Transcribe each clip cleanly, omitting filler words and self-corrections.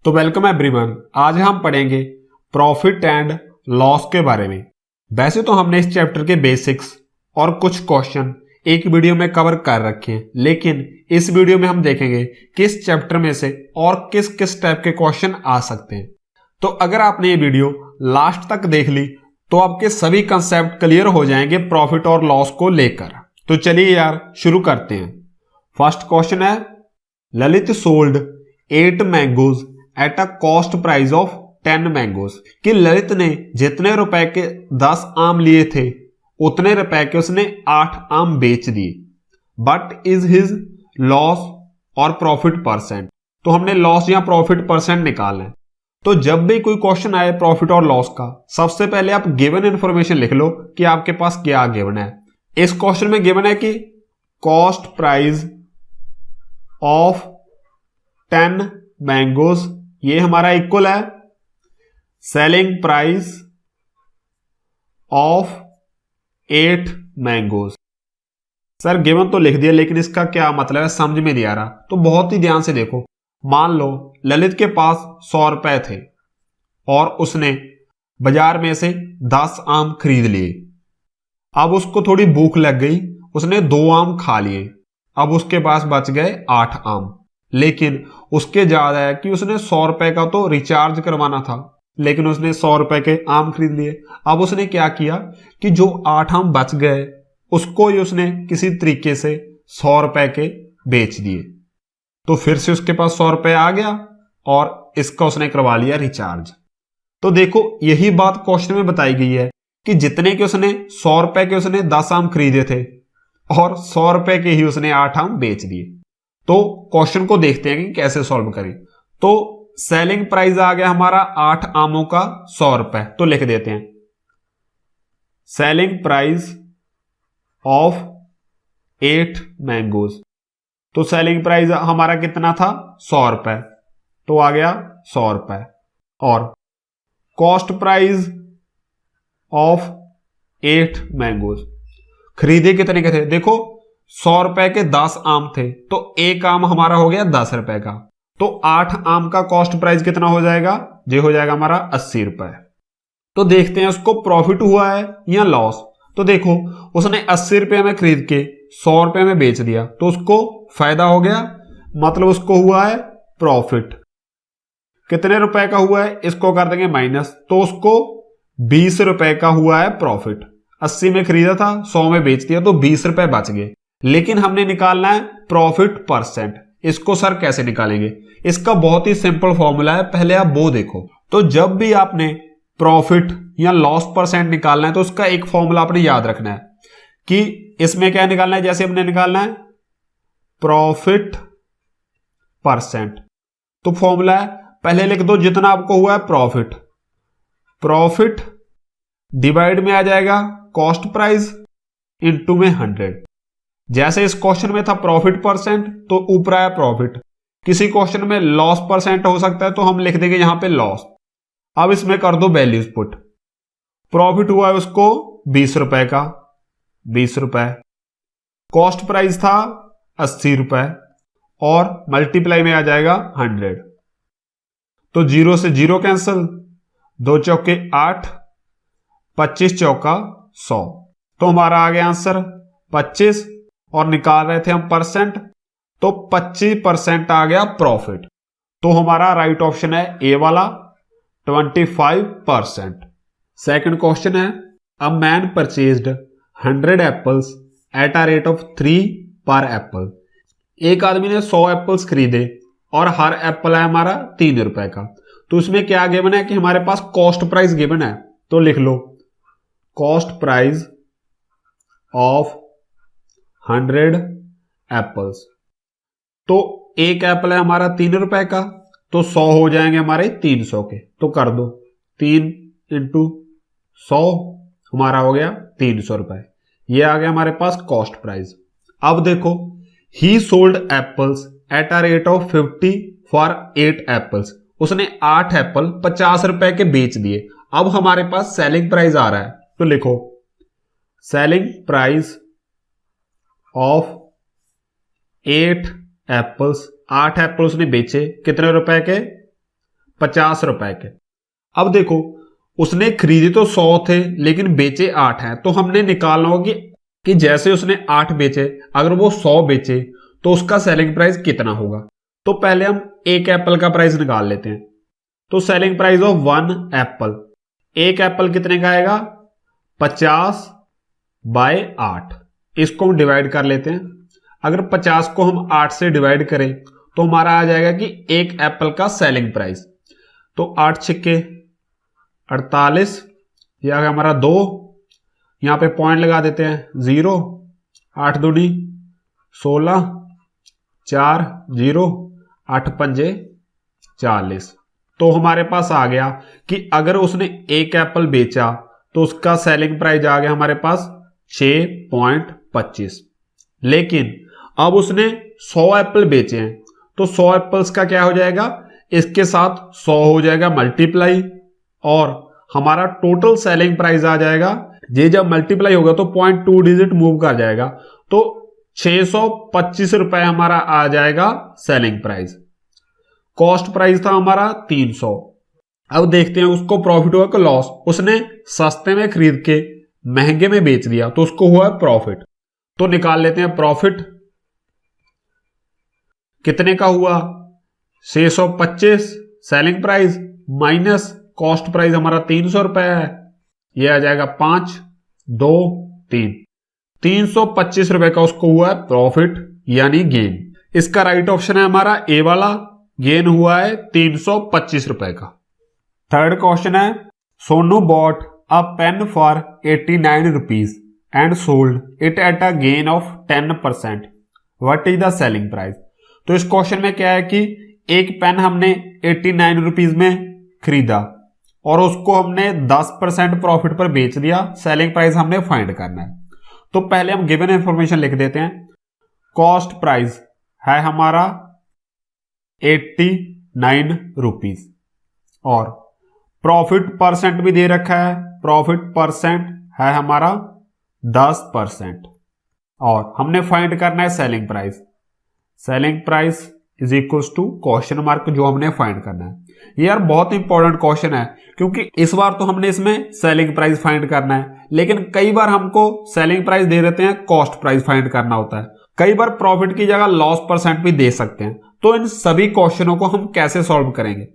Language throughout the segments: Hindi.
तो वेलकम एवरीवन। आज हम पढ़ेंगे प्रॉफिट एंड लॉस के बारे में। वैसे तो हमने इस चैप्टर के बेसिक्स और कुछ क्वेश्चन एक वीडियो में कवर कर रखे हैं, लेकिन इस वीडियो में हम देखेंगे किस चैप्टर में से और किस किस टाइप के क्वेश्चन आ सकते हैं। तो अगर आपने ये वीडियो लास्ट तक देख ली तो आपके सभी कंसेप्ट क्लियर हो जाएंगे प्रॉफिट और लॉस को लेकर। तो चलिए यार शुरू करते हैं। फर्स्ट क्वेश्चन है, Lalit sold 8 mangoes at a cost price of 10 mangoes. कि ललित ने जितने रुपए के 10 आम लिए थे उतने रुपए के उसने 8 आम बेच दिए। बट इज हिज लॉस और प्रॉफिट परसेंट। तो हमने लॉस या प्रॉफिट परसेंट निकालना है। तो जब भी कोई क्वेश्चन आए प्रॉफिट और लॉस का, सबसे पहले आप गिवन इंफॉर्मेशन लिख लो कि आपके पास क्या गिवन है। इस क्वेश्चन में गिवन है कि कॉस्ट प्राइस ऑफ 10 मैंगोज, ये हमारा इक्वल है selling price of 8 mangoes. Sir given तो लिख दिया, लेकिन इसका क्या मतलब है समझ में नहीं आ रहा। तो बहुत ही ध्यान से देखो। मान लो ललित के पास 100 रुपए थे और उसने बाजार में से 10 आम खरीद लिए। अब उसको थोड़ी भूख लग गई, उसने 2 आम खा लिए। अब उसके पास बच गए 8 आम, लेकिन उसके ज्यादा है कि उसने 100 रुपए का तो रिचार्ज करवाना था, लेकिन उसने 100 रुपए के आम खरीद लिए। अब उसने क्या किया कि जो 8 आम बच गए उसको ही उसने किसी तरीके से 100 रुपए के बेच दिए। तो फिर से उसके पास 100 रुपए आ गया और इसका उसने करवा लिया रिचार्ज। तो देखो यही बात क्वेश्चन में बताई गई है कि जितने के उसने 100 रुपए के उसने 10 आम खरीदे थे और 100 रुपए के ही उसने 8 आम बेच दिए। तो क्वेश्चन को देखते हैं कि कैसे सॉल्व करें। तो सेलिंग प्राइस आ गया हमारा 8 आमों का 100 रुपए। तो लिख देते हैं सेलिंग प्राइस ऑफ 8 मैंगोज। तो सेलिंग प्राइस हमारा कितना था 100 रुपए, तो आ गया 100 रुपए। और कॉस्ट प्राइस ऑफ 8 मैंगोज, खरीदे कितने के थे? देखो 100 रुपए के 10 आम थे, तो एक आम हमारा हो गया 10 रुपए का। तो 8 आम का कॉस्ट प्राइस कितना हो जाएगा? ये हो जाएगा हमारा 80 रुपए। तो देखते हैं उसको प्रॉफिट हुआ है या लॉस। तो देखो उसने 80 रुपए में खरीद के 100 रुपए में बेच दिया, तो उसको फायदा हो गया, मतलब उसको हुआ है प्रॉफिट। कितने रुपए का हुआ है इसको कर देंगे माइनस, तो उसको 20 रुपए का हुआ है प्रॉफिट। 80 में खरीदा था, 100 में बेच दिया, तो 20 रुपए बच गए। लेकिन हमने निकालना है प्रॉफिट परसेंट। इसको सर कैसे निकालेंगे? इसका बहुत ही सिंपल फॉर्मूला है, पहले आप वो देखो। तो जब भी आपने प्रॉफिट या लॉस परसेंट निकालना है तो उसका एक फॉर्मूला आपने याद रखना है कि इसमें क्या निकालना है। जैसे हमने निकालना है प्रॉफिट परसेंट, तो फॉर्मूला है पहले लिख दो जितना आपको हुआ है प्रॉफिट। प्रॉफिट डिवाइड में आ जाएगा कॉस्ट प्राइस इनटू में 100। जैसे इस क्वेश्चन में था प्रॉफिट परसेंट तो ऊपर आया प्रॉफिट। किसी क्वेश्चन में लॉस परसेंट हो सकता है तो हम लिख देंगे यहां पे लॉस। अब इसमें कर दो वैल्यूज पुट। प्रॉफिट हुआ है उसको 20 रुपए का, 20 रुपए। कॉस्ट प्राइस था 80 रुपए और मल्टीप्लाई में आ जाएगा 100। तो 0 से 0 कैंसिल, 2 चौके 8, 25 चौका 100। तो हमारा आ गया आंसर 25 और निकाल रहे थे हम परसेंट, तो 25% आ गया प्रॉफिट। तो हमारा राइट ऑप्शन है ए वाला 25%। सेकंड क्वेश्चन है, a man purchased 100 apples at a rate of 3 पर एप्पल। एक आदमी ने 100 एप्पल्स खरीदे और हर एप्पल है हमारा 3 रुपए का। तो उसमें क्या गिवन है कि हमारे पास कॉस्ट प्राइस गिवन है। तो लिख low cost price of 100 apples. तो एक एप्पल है हमारा 3 रुपए का, तो 100 हो जाएंगे हमारे 300 के। तो कर दो 3 इंटू 100, हमारा हो गया 300 रुपए। ये आ गया हमारे पास कॉस्ट प्राइस। अब देखो ही sold apples at a rate of 50 for 8 apples. उसने 8 एप्पल 50 रुपए के बेच दिए। अब हमारे पास सेलिंग प्राइस आ रहा है, तो लिखो selling price of 8 apples. 8 Apple उसने बेचे कितने रुपए के? 50 रुपए के। अब देखो उसने खरीदे तो 100 थे लेकिन बेचे 8 हैं, तो हमने निकालना होगा कि जैसे उसने 8 बेचे अगर वो 100 बेचे तो उसका सेलिंग प्राइस कितना होगा। तो पहले हम एक एप्पल का प्राइस निकाल लेते हैं। तो सेलिंग प्राइस ऑफ 1 एप्पल, एक एप्पल कितने का आएगा 50/8। इसको हम डिवाइड कर लेते हैं। अगर 50 को हम 8 से डिवाइड करें तो हमारा आ जाएगा कि एक एप्पल का सेलिंग प्राइस। तो 8 छिक्के 48, यह आ गया हमारा 2, यहां पे पॉइंट लगा देते हैं 0, 8 दूनी 16, 4 0, 8 पंजे 40। तो हमारे पास आ गया कि अगर उसने एक एप्पल बेचा तो उसका सेलिंग प्राइस आ गया हमारे पास 6.25। लेकिन अब उसने 100 एप्पल बेचे हैं तो 100 एप्पल्स का क्या हो जाएगा, इसके साथ 100 हो जाएगा मल्टीप्लाई और हमारा टोटल सेलिंग प्राइस आ जाएगा। ये जब मल्टीप्लाई होगा तो 0.2 डिजिट मूव कर जाएगा तो 625 रुपए हमारा आ जाएगा सेलिंग प्राइस। कॉस्ट प्राइस था हमारा 300। अब देखते हैं उसको प्रॉफिट हुआ कि लॉस। उसने सस्ते में खरीद के महंगे में बेच दिया तो उसको हुआ प्रॉफिट। तो निकाल लेते हैं प्रॉफिट कितने का हुआ 625 selling price minus cost price हमारा 300 रुपए है, यह आ जाएगा 5 2 3, 325 रुपए का उसको हुआ है प्रॉफिट यानी गेन। इसका राइट ऑप्शन है हमारा ए वाला, गेन हुआ है 325 रुपए का। थर्ड क्वेश्चन है Sonu bought a pen for 89 rupees and sold it at a gain of 10%, what is the selling price. तो इस क्वेश्चन में क्या है कि एक पेन हमने 89 रुपीज में खरीदा और उसको हमने 10% प्रॉफिट पर बेच दिया, सेलिंग प्राइस हमने फाइंड करना है। तो पहले हम गिवन इंफॉर्मेशन लिख देते हैं। कॉस्ट प्राइस है हमारा 89 रुपीज और प्रॉफिट परसेंट भी दे रखा है, प्रॉफिट परसेंट है हमारा 10% और हमने फाइंड करना है selling price. Selling price is equal to question mark जो हमने फाइंड करना है। ये यार बहुत इंपॉर्टेंट क्वेश्चन है क्योंकि इस बार तो हमने इसमें सेलिंग प्राइस फाइंड करना है, लेकिन कई बार हमको सेलिंग प्राइस दे देते हैं, कॉस्ट प्राइस फाइंड करना होता है। कई बार प्रॉफिट की जगह लॉस परसेंट भी दे सकते हैं। तो इन सभी क्वेश्चनों को हम कैसे सॉल्व करेंगे,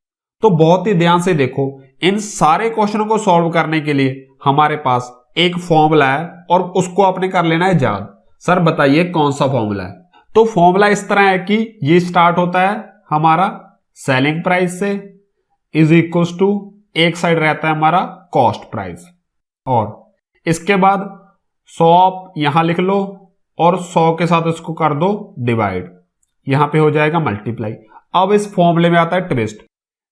तो बहुत ही ध्यान से देखो। इन सारे क्वेश्चनों को सॉल्व करने के लिए हमारे पास एक फॉर्मूला है और उसको आपने कर लेना है याद। सर बताइए कौन सा फॉर्मूला है। तो फॉर्मूला इस तरह है कि ये स्टार्ट होता है हमारा सेलिंग प्राइस से, इज इक्वल टू एक साइड रहता है हमारा कॉस्ट प्राइस और इसके बाद 100 आप यहां लिख लो और 100 के साथ इसको कर दो डिवाइड, यहां पे हो जाएगा मल्टीप्लाई। अब इस फॉर्मूले में आता है ट्विस्ट।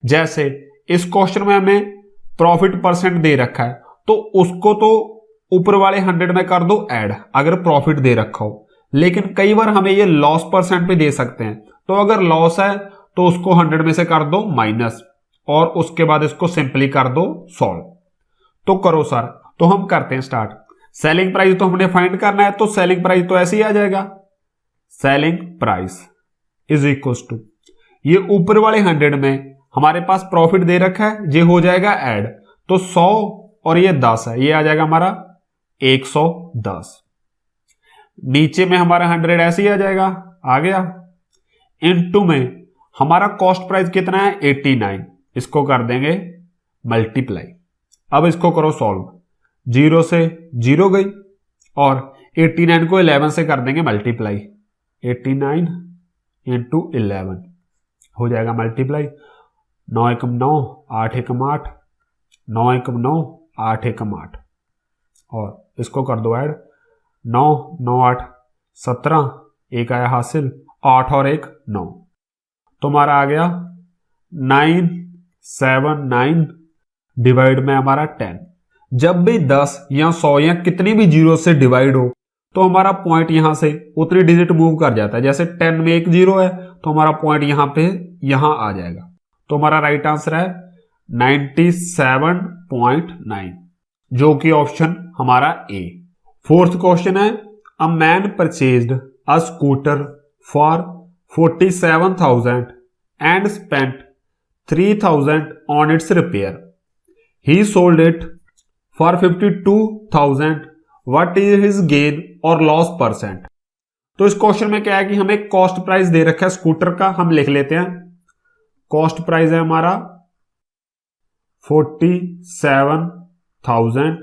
जैसे इस क्वेश्चन में हमें प्रॉफिट परसेंट दे रखा है तो उसको तो ऊपर वाले 100 में कर दो ऐड अगर प्रॉफिट दे रखा हो, लेकिन कई बार हमें ये लॉस परसेंट भी दे सकते हैं। तो अगर लॉस है तो उसको 100 में से कर दो माइनस और उसके बाद इसको सिंपली कर दो सॉल्व। तो करो सर, तो हम करते हैं स्टार्ट। सेलिंग प्राइस तो हमने फाइंड करना है तो सेलिंग प्राइस तो ऐसे ही आ जाएगा, selling price is equal to ये ऊपर वाले 100 में हमारे पास प्रॉफिट दे रखा है, ये हो जाएगा ऐड तो 100 और ये 10 है, ये आ जाएगा हमारा 110। नीचे में हमारा 100 ऐसे ही आ जाएगा, आ गया। इनटू में हमारा कॉस्ट प्राइस कितना है 89, इसको कर देंगे मल्टीप्लाई। अब इसको करो सॉल्व, 0 से 0 गई और 89 को 11 से कर देंगे मल्टीप्लाई, 89 इंटू 11 हो जाएगा मल्टीप्लाई। 9 एकम 9, 8 एकम 8, 9 एकम 9, 8 एकम 8 और इसको कर दो ऐड, 9 9 8 17, एक आया हासिल, 8 और 1 9, तुम्हारा आ गया 979 डिवाइड में हमारा 10। जब भी 10 या 100 या कितनी भी जीरो से डिवाइड हो तो हमारा पॉइंट यहां से उतनी डिजिट मूव कर जाता है। जैसे 10 में एक जीरो है तो हमारा पॉइंट यहां पे यहां आ जाएगा। तो हमारा राइट आंसर है 97.9 जो कि ऑप्शन हमारा ए। फोर्थ क्वेश्चन है a man purchased a scooter for 47,000 and spent 3,000 on its repair. He sold it for 52,000. What is his gain or loss percent? तो इस क्वेश्चन में क्या है कि हमें कॉस्ट प्राइस दे रखा है स्कूटर का, हम लिख लेते हैं। कॉस्ट प्राइस है हमारा 47,000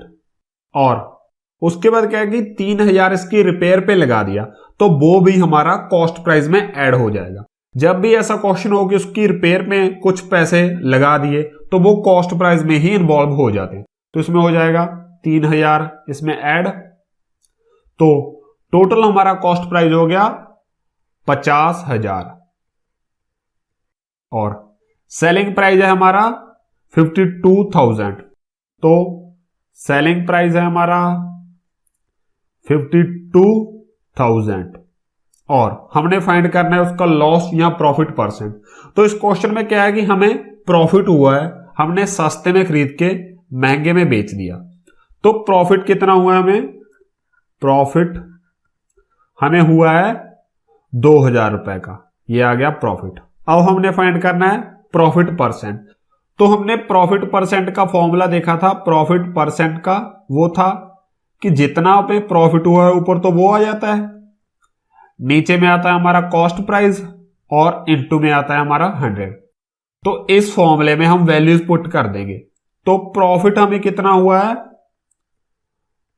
और उसके बाद क्या है कि 3,000 इसकी रिपेयर पे लगा दिया, तो वो भी हमारा कॉस्ट प्राइस में ऐड हो जाएगा। जब भी ऐसा क्वेश्चन हो कि उसकी रिपेयर में कुछ पैसे लगा दिए तो वो कॉस्ट प्राइस में ही इन्वॉल्व हो जाते हैं। तो इसमें हो जाएगा 3,000 इसमें ऐड, तो टोटल हमारा कॉस्ट प्राइस हो गया 50,000 और सेलिंग प्राइस है हमारा 52,000। तो सेलिंग प्राइस है हमारा 52,000 और हमने फाइंड करना है उसका लॉस या प्रॉफिट परसेंट। तो इस क्वेश्चन में क्या है कि हमें प्रॉफिट हुआ है, हमने सस्ते में खरीद के महंगे में बेच दिया, तो प्रॉफिट कितना हुआ है हमें? प्रॉफिट हमें हुआ है 2,000 रुपए का, ये आ गया प्रॉफिट। अब हमने फाइंड करना है प्रॉफिट परसेंट। तो हमने प्रॉफिट परसेंट का फॉर्मूला देखा था। प्रॉफिट परसेंट का वो था कि जितना पे प्रॉफिट हुआ है ऊपर तो वो आ जाता है, नीचे में आता है हमारा कॉस्ट प्राइस और इनटू में आता है हमारा 100। तो इस फॉर्मूले में हम वैल्यूज पुट कर देंगे। तो प्रॉफिट हमें कितना हुआ है?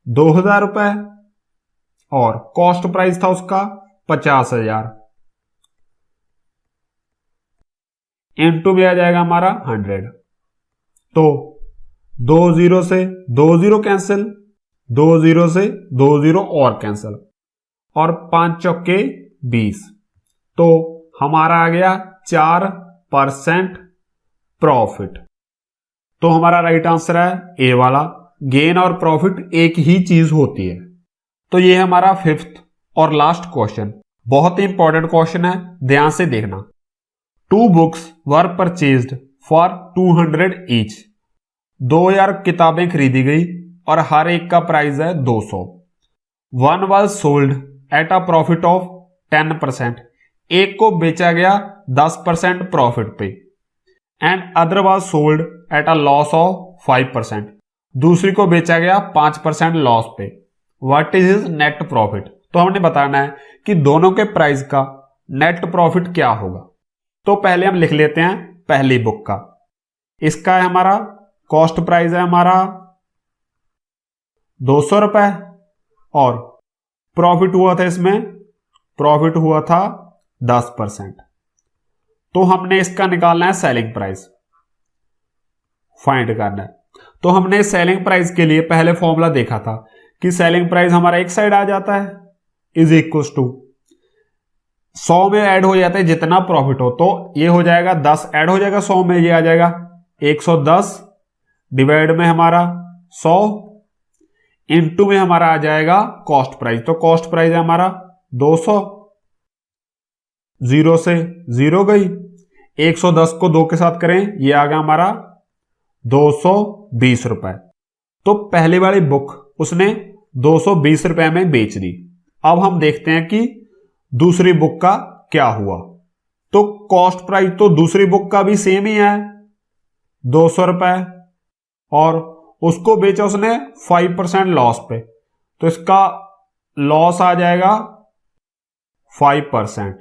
2,000 रुपए और कॉस्ट प्राइस था उसका 50,000, इनटू में आ जाएगा हमारा 100। तो 2 0 से 2 0 कैंसिल, 2 0 से 2 0 और कैंसिल और 5 चौके 20, तो हमारा आ गया 4% प्रॉफिट। तो हमारा राइट आंसर है ए वाला। गेन और प्रॉफिट एक ही चीज होती है। तो ये हमारा 5th और लास्ट क्वेश्चन, बहुत ही इंपॉर्टेंट क्वेश्चन है, ध्यान से देखना। 2 books were purchased for 200 each. 2,000 किताबें खरीदी गई और हर एक का प्राइस है 200। One was sold at a profit of 10%। एक को बेचा गया 10% प्रॉफिट पे, and other was sold at a loss of 5%। दूसरी को बेचा गया 5% लॉस पे। What is his net profit? तो हमने बताना है कि दोनों के प्राइस का नेट प्रॉफिट क्या होगा। तो पहले हम लिख लेते हैं पहली बुक का। इसका है हमारा कॉस्ट प्राइस है हमारा 200 रुपए और प्रॉफिट हुआ था, इसमें प्रॉफिट हुआ था 10%। तो हमने इसका निकालना है सेलिंग प्राइस, फाइंड करना है। तो हमने सेलिंग प्राइस के लिए पहले फॉर्मूला देखा था कि सेलिंग प्राइस हमारा एक साइड आ जाता है, इज इक्वल टू 100 में ऐड हो जाता है जितना प्रॉफिट हो, तो ये हो जाएगा 10 ऐड हो जाएगा 100 में, ये आ जाएगा 110 डिवाइड में हमारा 100 इनटू में हमारा आ जाएगा कॉस्ट प्राइस। तो कॉस्ट प्राइस है हमारा 200, 0 से 0 गई, 110 को 2 के साथ करें, ये आ गया हमारा 220 रुपए। तो पहली वाली बुक उसने 220 रुपए में बेच दी। अब हम देखते हैं कि दूसरी बुक का क्या हुआ। तो कॉस्ट प्राइस तो दूसरी बुक का भी सेम ही है 200 रुपए और उसको बेचा उसने 5% लॉस पे, तो इसका लॉस आ जाएगा 5%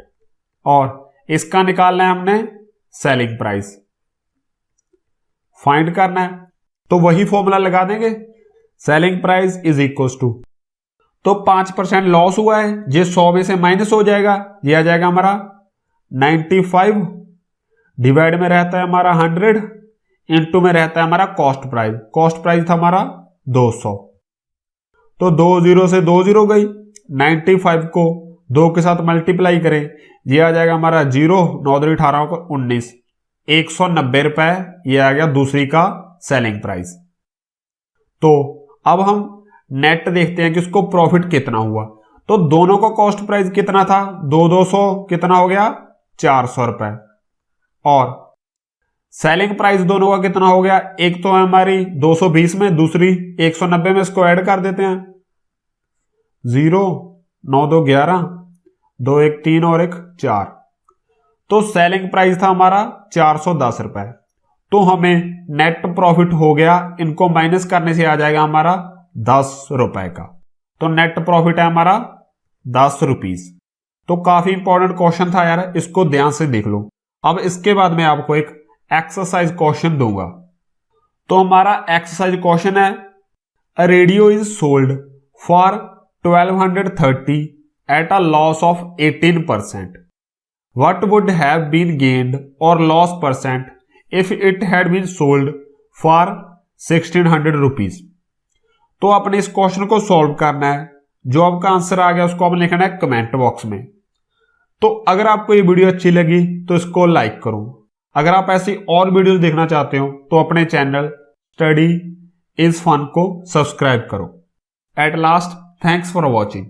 और इसका निकालना है हमने सेलिंग प्राइस, फाइंड करना है। तो वही फॉर्मूला लगा देंगे, selling price is equal to, तो 5% लॉस हुआ है, ये 100 में से माइनस हो जाएगा, ये आ जाएगा हमारा 95 डिवाइड में रहता है हमारा 100 इनटू में रहता है हमारा कॉस्ट प्राइस। कॉस्ट प्राइस था हमारा 200, तो 2 0 से 2 0 गई, 95 को 2 के साथ मल्टीप्लाई करें, ये आ जाएगा हमारा 0, 9 2 18 को 19, 190 रुपए ये आ गया दूसरी का सेलिंग प्राइस। तो अब हम नेट देखते हैं कि उसको प्रॉफिट कितना हुआ। तो दोनों का कॉस्ट प्राइस कितना था? 200 कितना हो गया? 400 रुपए और सेलिंग प्राइस दोनों का कितना हो गया? एक तो है हमारी 220 में, दूसरी 190 में, इसको ऐड कर देते हैं 0 9 2 11 2 1 3 और 1 4, तो सेलिंग प्राइस था हमारा 410 रुपए, तो हमें नेट प्रॉफिट हो गया, इनको माइनस करने से आ जाएगा हमारा 10 रुपए का। तो नेट प्रॉफिट है हमारा 10 रुपीज। तो काफी इंपॉर्टेंट क्वेश्चन था यार, इसको ध्यान से देख लो। अब इसके बाद मैं आपको एक एक्सरसाइज क्वेश्चन दूंगा। तो हमारा एक्सरसाइज क्वेश्चन है, a radio is sold for 1230 at a loss of 18%. What would have been gained or lost percent if it had been sold for 1600 rupees? तो अपने इस क्वेश्चन को सॉल्व करना है। जो आपका आंसर आ गया उसको आपने लिखना है कमेंट बॉक्स में। तो अगर आपको ये वीडियो अच्छी लगी तो इसको लाइक करो। अगर आप ऐसी और वीडियोस देखना चाहते हो तो अपने चैनल स्टडी इज फन को सब्सक्राइब करो। At last, thanks for watching.